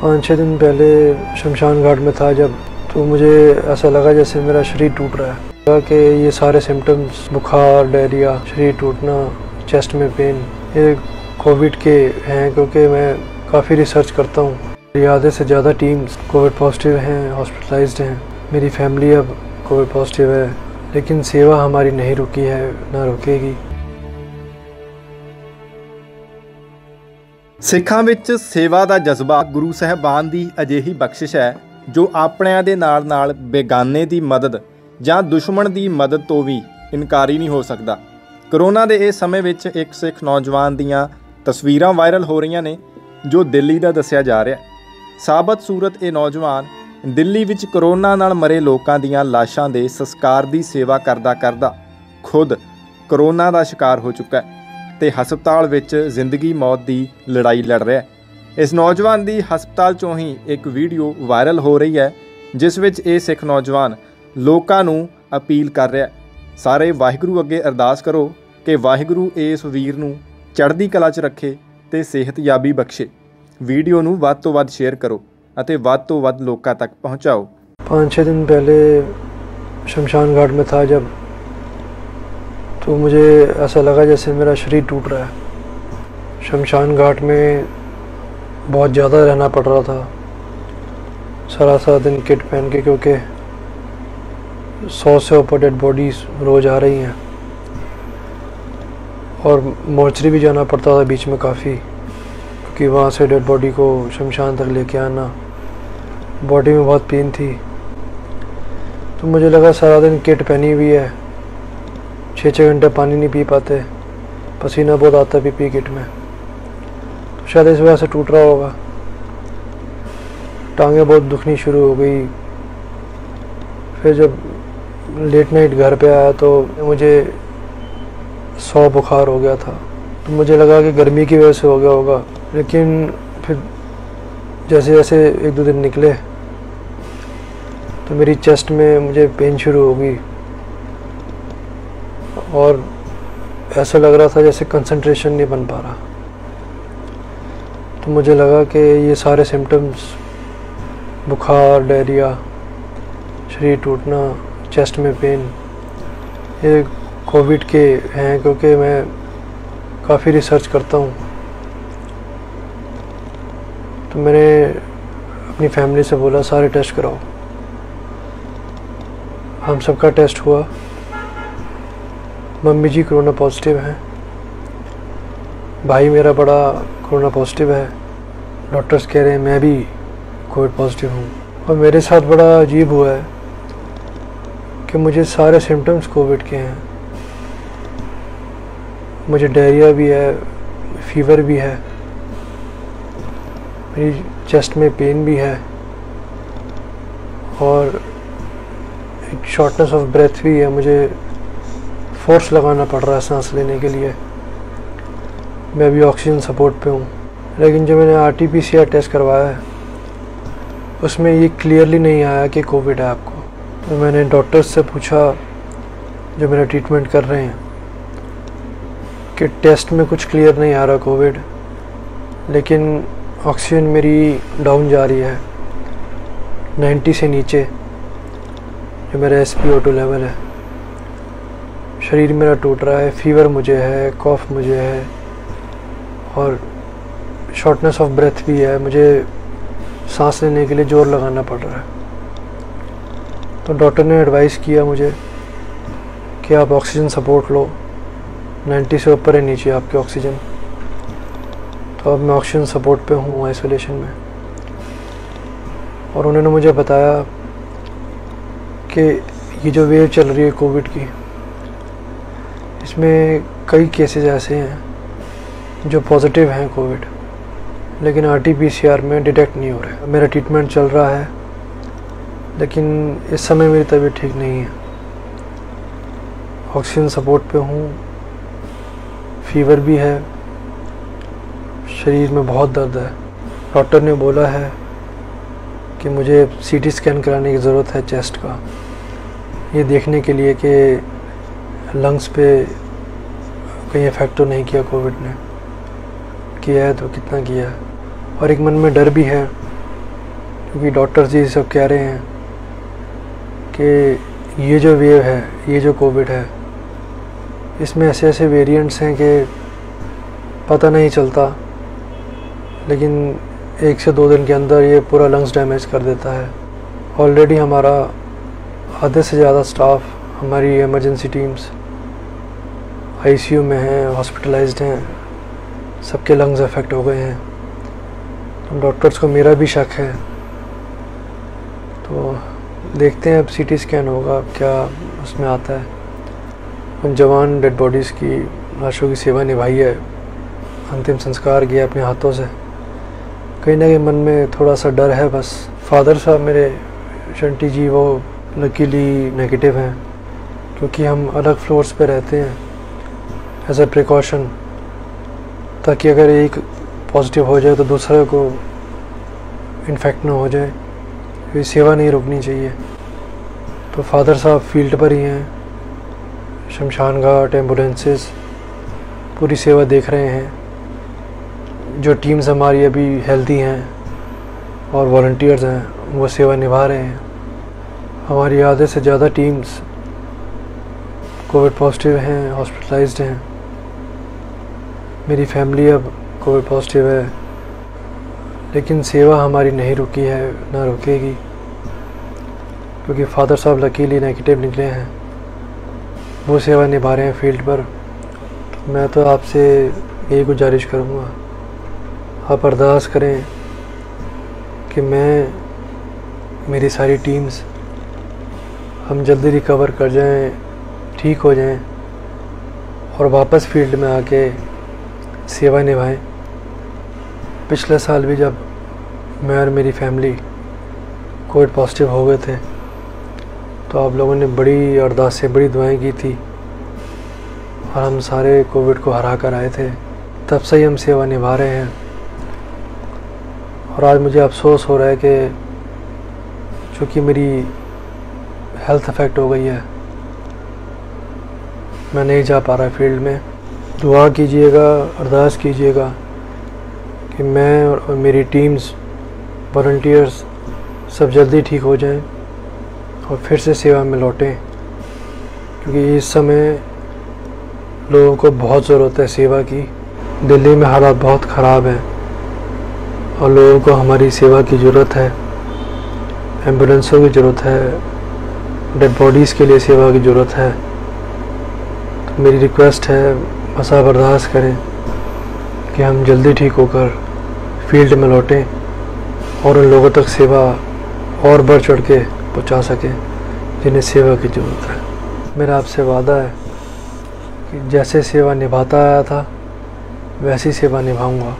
5-6 दिन पहले शमशान घाट में था जब, तो मुझे ऐसा लगा जैसे मेरा शरीर टूट रहा है। लगा कि ये सारे सिम्टम्स, बुखार, डायरिया, शरीर टूटना, चेस्ट में पेन, ये कोविड के हैं, क्योंकि मैं काफ़ी रिसर्च करता हूँ। मेरी आधे से ज़्यादा टीम्स कोविड पॉजिटिव हैं, हॉस्पिटलाइज्ड हैं। मेरी फैमिली अब कोविड पॉजिटिव है, लेकिन सेवा हमारी नहीं रुकी है, ना रुकेगी। ਸਿੱਖਾਂ ਵਿੱਚ ਸੇਵਾ ਦਾ ਜਜ਼ਬਾ ਗੁਰੂ ਸਾਹਿਬਾਨ ਦੀ ਅਜਿਹੀ ਬਖਸ਼ਿਸ਼ ਹੈ ਜੋ ਆਪਣਿਆਂ ਦੇ ਨਾਲ ਬੇਗਾਨੇ ਦੀ ਮਦਦ ਜਾਂ ਦੁਸ਼ਮਣ ਦੀ ਮਦਦ ਤੋਂ ਵੀ ਇਨਕਾਰੀ ਨਹੀਂ ਹੋ ਸਕਦਾ। ਕਰੋਨਾ ਦੇ ਇਸ ਸਮੇਂ ਵਿੱਚ ਇੱਕ ਸਿੱਖ ਨੌਜਵਾਨ ਦੀਆਂ ਤਸਵੀਰਾਂ ਵਾਇਰਲ ਹੋ ਰਹੀਆਂ ਨੇ ਜੋ ਦਿੱਲੀ ਦਾ ਦੱਸਿਆ ਜਾ ਰਿਹਾ। ਸਾਬਤ ਸੂਰਤ ਇਹ ਨੌਜਵਾਨ ਦਿੱਲੀ ਵਿੱਚ ਕਰੋਨਾ ਨਾਲ ਮਰੇ ਲੋਕਾਂ ਦੀਆਂ ਲਾਸ਼ਾਂ ਦੇ ਸੰਸਕਾਰ ਦੀ ਸੇਵਾ ਕਰਦਾ ਖੁਦ ਕਰੋਨਾ ਦਾ ਸ਼ਿਕਾਰ ਹੋ ਚੁੱਕਾ ਹੈ ਤੇ ਹਸਪਤਾਲ ਵਿੱਚ ਜ਼ਿੰਦਗੀ ਮੌਤ ਦੀ ਲੜਾਈ ਲੜ ਰਿਹਾ ਹੈ। ਇਸ ਨੌਜਵਾਨ ਦੀ ਹਸਪਤਾਲ ਚੋਂ ਹੀ ਇੱਕ ਵੀਡੀਓ ਵਾਇਰਲ ਹੋ ਰਹੀ ਹੈ ਜਿਸ ਵਿੱਚ ਇਹ ਸਿੱਖ ਨੌਜਵਾਨ ਲੋਕਾਂ ਨੂੰ ਅਪੀਲ ਕਰ ਰਿਹਾ ਹੈ, ਸਾਰੇ ਵਾਹਿਗੁਰੂ ਅੱਗੇ ਅਰਦਾਸ ਕਰੋ ਕਿ ਵਾਹਿਗੁਰੂ ਇਸ ਵੀਰ ਨੂੰ ਚੜ੍ਹਦੀ ਕਲਾ 'ਚ ਰੱਖੇ ਤੇ ਸਿਹਤਯਾਬੀ ਬਖਸ਼ੇ। ਵੀਡੀਓ ਨੂੰ ਵੱਧ ਤੋਂ ਵੱਧ ਸ਼ੇਅਰ ਕਰੋ ਅਤੇ ਵੱਧ ਤੋਂ ਵੱਧ ਲੋਕਾਂ तक पहुँचाओ। 5-6 दिन पहले शमशान घाट में था जब, तो मुझे ऐसा लगा जैसे मेरा शरीर टूट रहा है। शमशान घाट में बहुत ज़्यादा रहना पड़ रहा था, सारा दिन किट पहन के, क्योंकि 100 से ऊपर डेड बॉडीज़ रोज़ आ रही हैं और मोर्चरी भी जाना पड़ता था बीच में काफ़ी, क्योंकि वहाँ से डेड बॉडी को शमशान तक लेके आना, बॉडी में बहुत पेन थी। तो मुझे लगा सारा दिन किट पहनी हुई है, 6-6 घंटे पानी नहीं पी पाते, पसीना बहुत आता पी किट में, तो शायद इस वजह से टूट रहा होगा। टांगें बहुत दुखनी शुरू हो गई। फिर जब लेट नाइट घर पे आया तो मुझे 100 बुखार हो गया था, तो मुझे लगा कि गर्मी की वजह से हो गया होगा। लेकिन फिर जैसे जैसे 1-2 दिन निकले तो मेरी चेस्ट में मुझे पेन शुरू हो गई और ऐसा लग रहा था जैसे कंसंट्रेशन नहीं बन पा रहा। तो मुझे लगा कि ये सारे सिम्टम्स, बुखार, डायरिया, शरीर टूटना, चेस्ट में पेन, ये कोविड के हैं, क्योंकि मैं काफ़ी रिसर्च करता हूँ। तो मैंने अपनी फैमिली से बोला सारे टेस्ट कराओ। हम सबका टेस्ट हुआ। मम्मी जी कोरोना पॉजिटिव हैं, भाई मेरा बड़ा कोरोना पॉजिटिव है, डॉक्टर्स कह रहे हैं मैं भी कोविड पॉजिटिव हूँ। और मेरे साथ बड़ा अजीब हुआ है कि मुझे सारे सिम्टम्स कोविड के हैं। मुझे डायरिया भी है, फीवर भी है, मेरी चेस्ट में पेन भी है और एक शॉर्टनेस ऑफ ब्रेथ भी है। मुझे फोर्स लगाना पड़ रहा है सांस लेने के लिए। मैं अभी ऑक्सीजन सपोर्ट पे हूँ। लेकिन जो मैंने RT-PCR टेस्ट करवाया है उसमें ये क्लियरली नहीं आया कि कोविड है आपको। तो मैंने डॉक्टर्स से पूछा जो मेरा ट्रीटमेंट कर रहे हैं कि टेस्ट में कुछ क्लियर नहीं आ रहा कोविड, लेकिन ऑक्सीजन मेरी डाउन जा रही है 90 से नीचे, जो मेरा SpO2 लेवल है। शरीर मेरा टूट रहा है, फीवर मुझे है, कॉफ मुझे है और शॉर्टनेस ऑफ ब्रेथ भी है। मुझे सांस लेने के लिए जोर लगाना पड़ रहा है। तो डॉक्टर ने एडवाइस किया मुझे कि आप ऑक्सीजन सपोर्ट लो, 90 से ऊपर है नीचे आपकी ऑक्सीजन। तो अब मैं ऑक्सीजन सपोर्ट पे हूँ आइसोलेशन में। और उन्होंने मुझे बताया कि ये जो वेव चल रही है कोविड की, इसमें कई केसेस ऐसे हैं जो पॉजिटिव हैं कोविड, लेकिन RT-PCR में डिटेक्ट नहीं हो रहे। मेरा ट्रीटमेंट चल रहा है, लेकिन इस समय मेरी तबीयत ठीक नहीं है। ऑक्सीजन सपोर्ट पे हूँ, फीवर भी है, शरीर में बहुत दर्द है। डॉक्टर ने बोला है कि मुझे CT स्कैन कराने की ज़रूरत है चेस्ट का, ये देखने के लिए कि लंग्स पे कहीं इफेक्ट तो नहीं किया कोविड ने, किया है तो कितना किया है। और एक मन में डर भी है क्योंकि डॉक्टर्स जी सब कह रहे हैं कि ये जो वेव है, ये जो कोविड है, इसमें ऐसे ऐसे वेरिएंट्स हैं कि पता नहीं चलता, लेकिन 1 से 2 दिन के अंदर ये पूरा लंग्स डैमेज कर देता है। ऑलरेडी हमारा आधे से ज़्यादा स्टाफ, हमारी इमरजेंसी टीम्स आईसीयू में हैं, हॉस्पिटलाइज्ड हैं, सबके लंग्स अफेक्ट हो गए हैं। तो डॉक्टर्स को मेरा भी शक है, तो देखते हैं अब सीटी स्कैन होगा क्या उसमें आता है। उन जवान डेड बॉडीज़ की लाशों की सेवा निभाई है, अंतिम संस्कार किया अपने हाथों से। कहीं ना कहीं मन में थोड़ा सा डर है बस। फादर साहब मेरे शंटी जी वो लकीली नेगेटिव हैं, क्योंकि हम अलग फ्लोर्स पे रहते हैं एज अ प्रिकॉशन, ताकि अगर एक पॉजिटिव हो जाए तो दूसरे को इन्फेक्ट ना हो जाए। ये सेवा नहीं रुकनी चाहिए। तो फादर साहब फील्ड पर ही हैं, शमशान घाट, एम्बुलेंसेस, पूरी सेवा देख रहे हैं। जो टीम्स हमारी अभी हेल्दी हैं और वॉलंटियर्स हैं वो सेवा निभा रहे हैं। हमारी आधे से ज़्यादा टीम्स कोविड पॉजिटिव हैं, हॉस्पिटलाइज्ड हैं। मेरी फैमिली अब कोविड पॉजिटिव है, लेकिन सेवा हमारी नहीं रुकी है, ना रुकेगी, क्योंकि फादर साहब लकीली नेगेटिव निकले हैं। वो सेवा निभा रहे हैं फील्ड पर। तो मैं तो आपसे यही गुजारिश करूँगा, आप अरदास करें कि मैं, मेरी सारी टीम्स, हम जल्दी रिकवर कर जाएं, ठीक हो जाएं और वापस फील्ड में आके सेवा निभाएं। पिछले साल भी जब मैं और मेरी फैमिली कोविड पॉजिटिव हो गए थे, तो आप लोगों ने बड़ी अरदास से बड़ी दुआएं की थी और हम सारे कोविड को हरा कर आए थे। तब से ही हम सेवा निभा रहे हैं। और आज मुझे अफसोस हो रहा है कि चूँकि मेरी हेल्थ अफेक्ट हो गई है, मैं नहीं जा पा रहा फील्ड में। दुआ कीजिएगा, अरदास कीजिएगा कि मैं और मेरी टीम्स, वॉलंटियर्स सब जल्दी ठीक हो जाएं और फिर से सेवा में लौटें, क्योंकि इस समय लोगों को बहुत ज़रूरत है सेवा की। दिल्ली में हालात बहुत ख़राब हैं और लोगों को हमारी सेवा की ज़रूरत है। एम्बुलेंसों की ज़रूरत है, डेड बॉडीज़ के लिए सेवा की ज़रूरत है। तो मेरी रिक्वेस्ट है, बस आप अरदास करें कि हम जल्दी ठीक होकर फील्ड में लौटें और उन लोगों तक सेवा और बढ़ चढ़ के पहुँचा सकें जिन्हें सेवा की ज़रूरत है। मेरा आपसे वादा है कि जैसे सेवा निभाता आया था वैसी सेवा निभाऊंगा।